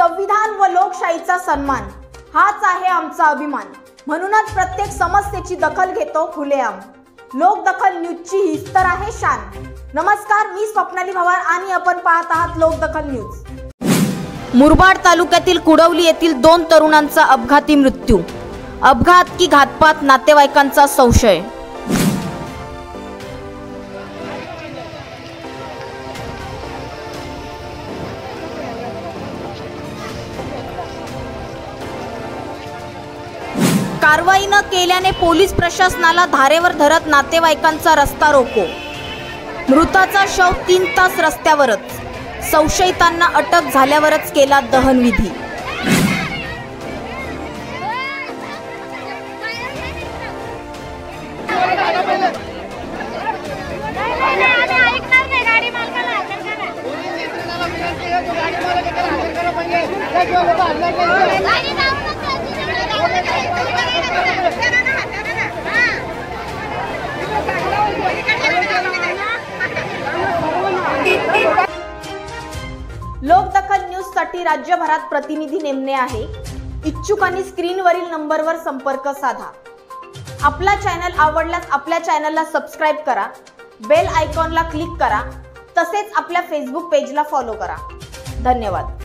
संविधान व लोकशाहीचा सन्मान हाच आहे आमचा अभिमान। म्हणूनच प्रत्येक समस्येची दखल घेतो खुलेआम। लोकदखल न्यूजची हीच तर आहे शान। नमस्कार, मी स्वप्नाली भवार आणि आपण पाहत आहात लोकदखल न्यूज। मुरबाड तालुक्यातील कुडवली येथील 2 तरुणांचा अपघाती मृत्यू। अपघात की घातपात, नातेवाईकांचा संशय। कारवाई न केल्याने पोलीस प्रशासनाला धारेवर धरत नातेवाईकांचा रस्ता रोको। मृताचा शव 3 तास रस्त्यावरच, संशयितांना अटक झाल्यावरच केला दहनविधी। लोकदखल न्यूज साठी राज्यभरात प्रतिनिधी नेमणे आहे। इच्छुकांनी स्क्रीनवरील नंबरवर संपर्क साधा। आपला चॅनल आवडल्यास आपल्या चॅनलला सबस्क्राइब करा, बेल आयकॉनला क्लिक करा, तसेच आपल्या फेसबुक पेजला फॉलो करा। धन्यवाद।